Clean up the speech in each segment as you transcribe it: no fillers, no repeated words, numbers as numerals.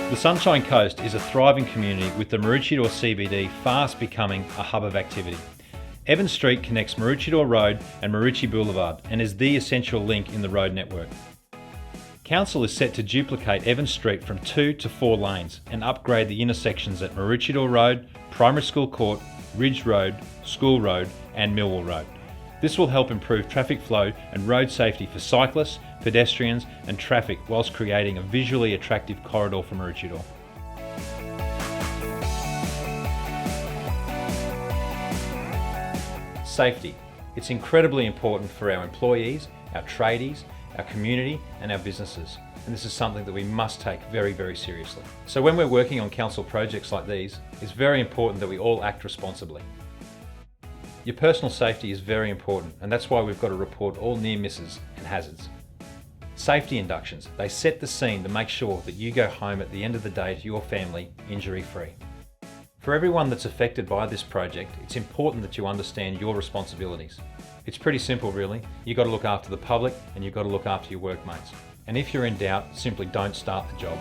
The Sunshine Coast is a thriving community with the Maroochydore CBD fast becoming a hub of activity. Evans Street connects Maroochydore Road and Maroochy Boulevard and is the essential link in the road network. Council is set to duplicate Evans Street from 2 to 4 lanes and upgrade the intersections at Maroochydore Road, Primary School Court, Ridge Road, School Road and Millwall Road. This will help improve traffic flow and road safety for cyclists, pedestrians and traffic whilst creating a visually attractive corridor for Maroochydore. Safety. It's incredibly important for our employees, our tradies, our community and our businesses. And this is something that we must take very, very seriously. So when we're working on council projects like these, it's very important that we all act responsibly. Your personal safety is very important, and that's why we've got to report all near misses and hazards. Safety inductions, they set the scene to make sure that you go home at the end of the day to your family injury-free. For everyone that's affected by this project, it's important that you understand your responsibilities. It's pretty simple really. You've got to look after the public and you've got to look after your workmates. And if you're in doubt, simply don't start the job.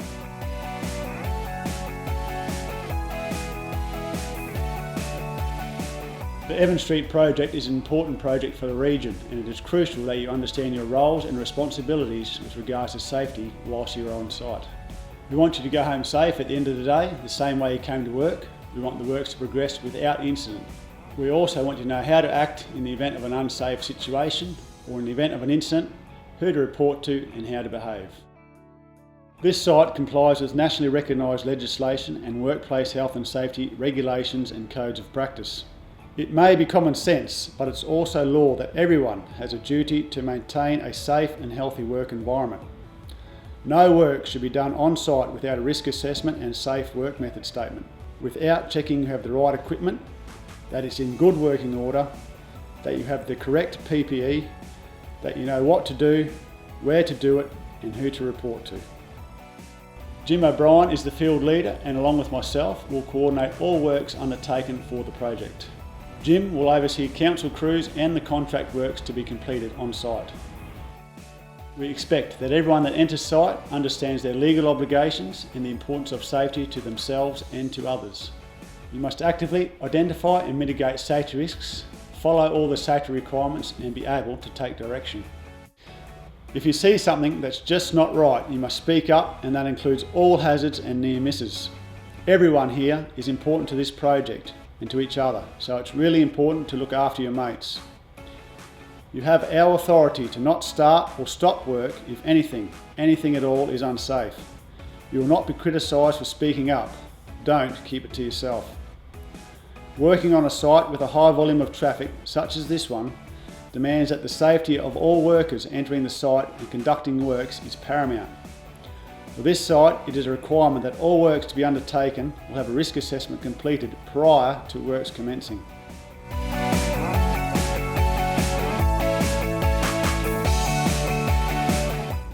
The Evans Street project is an important project for the region, and it is crucial that you understand your roles and responsibilities with regards to safety whilst you're on site. We want you to go home safe at the end of the day, the same way you came to work. We want the works to progress without incident. We also want you to know how to act in the event of an unsafe situation or in the event of an incident, who to report to and how to behave. This site complies with nationally recognised legislation and workplace health and safety regulations and codes of practice. It may be common sense, but it's also law that everyone has a duty to maintain a safe and healthy work environment. No work should be done on site without a risk assessment and safe work method statement, without checking you have the right equipment, that it's in good working order, that you have the correct PPE, that you know what to do, where to do it and who to report to. Jim O'Brien is the field leader and along with myself will coordinate all works undertaken for the project. Jim will oversee council crews and the contract works to be completed on site. We expect that everyone that enters site understands their legal obligations and the importance of safety to themselves and to others. You must actively identify and mitigate safety risks, follow all the safety requirements and be able to take direction. If you see something that's just not right, you must speak up, and that includes all hazards and near misses. Everyone here is important to this project and to each other, so it's really important to look after your mates. You have our authority to not start or stop work if anything at all is unsafe. You will not be criticised for speaking up. Don't keep it to yourself. Working on a site with a high volume of traffic, such as this one, demands that the safety of all workers entering the site and conducting works is paramount. For this site, it is a requirement that all works to be undertaken will have a risk assessment completed prior to works commencing.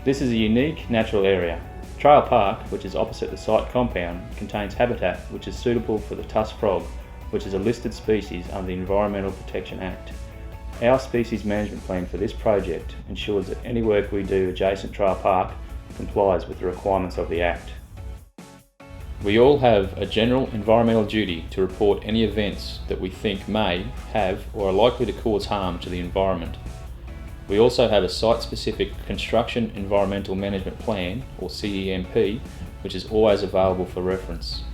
This is a unique natural area. Trail Park, which is opposite the site compound, contains habitat which is suitable for the tusk frog, which is a listed species under the Environmental Protection Act. Our species management plan for this project ensures that any work we do adjacent Trail Park complies with the requirements of the Act. We all have a general environmental duty to report any events that we think may have or are likely to cause harm to the environment. We also have a site-specific Construction Environmental Management Plan, or CEMP, which is always available for reference.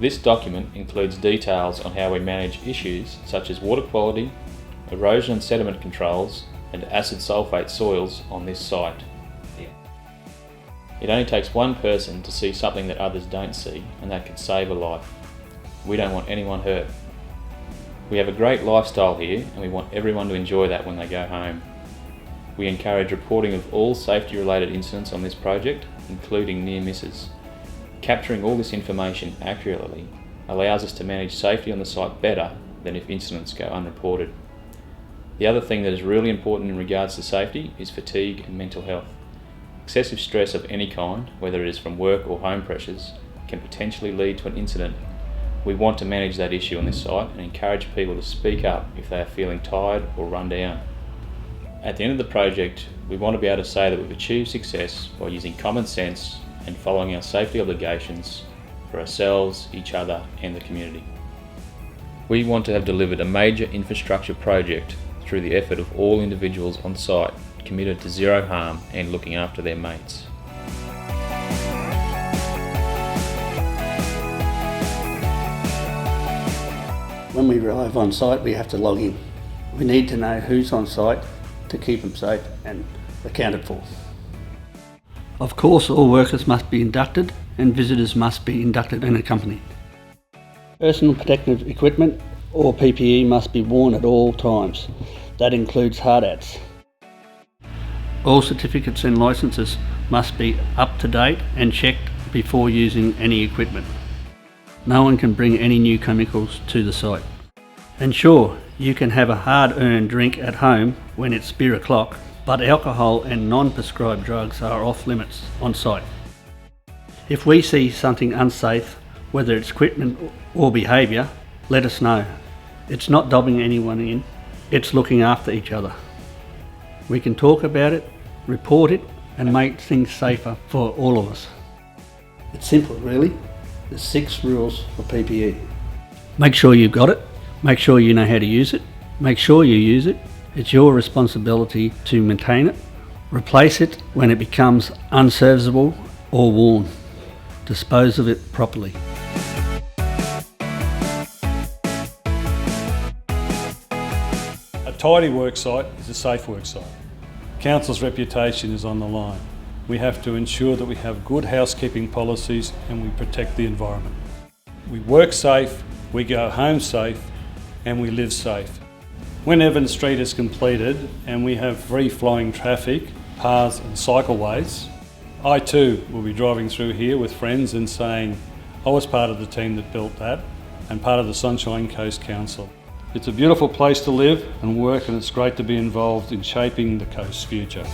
This document includes details on how we manage issues such as water quality, erosion and sediment controls, and acid sulfate soils on this site. It only takes one person to see something that others don't see, and that could save a life. We don't want anyone hurt. We have a great lifestyle here, and we want everyone to enjoy that when they go home. We encourage reporting of all safety-related incidents on this project, including near misses. Capturing all this information accurately allows us to manage safety on the site better than if incidents go unreported. The other thing that is really important in regards to safety is fatigue and mental health. Excessive stress of any kind, whether it is from work or home pressures, can potentially lead to an incident. We want to manage that issue on this site and encourage people to speak up if they are feeling tired or run down. At the end of the project, we want to be able to say that we've achieved success by using common sense and following our safety obligations for ourselves, each other and the community. We want to have delivered a major infrastructure project through the effort of all individuals on site committed to zero harm and looking after their mates. When we arrive on site, we have to log in. We need to know who's on site to keep them safe and accounted for. Of course, all workers must be inducted and visitors must be inducted and accompanied. Personal protective equipment or PPE must be worn at all times. That includes hard hats. All certificates and licences must be up to date and checked before using any equipment. No one can bring any new chemicals to the site. And sure, you can have a hard-earned drink at home when it's beer o'clock, but alcohol and non-prescribed drugs are off limits on site. If we see something unsafe, whether it's equipment or behaviour, let us know. It's not dobbing anyone in, it's looking after each other. We can talk about it, report it, and make things safer for all of us. It's simple, really. There's 6 rules for PPE. Make sure you've got it. Make sure you know how to use it. Make sure you use it. It's your responsibility to maintain it. Replace it when it becomes unserviceable or worn. Dispose of it properly. A tidy worksite is a safe worksite. Council's reputation is on the line. We have to ensure that we have good housekeeping policies and we protect the environment. We work safe, we go home safe, and we live safe. When Evans Street is completed and we have free-flowing traffic, paths and cycleways, I too will be driving through here with friends and saying, I was part of the team that built that and part of the Sunshine Coast Council. It's a beautiful place to live and work, and it's great to be involved in shaping the coast's future.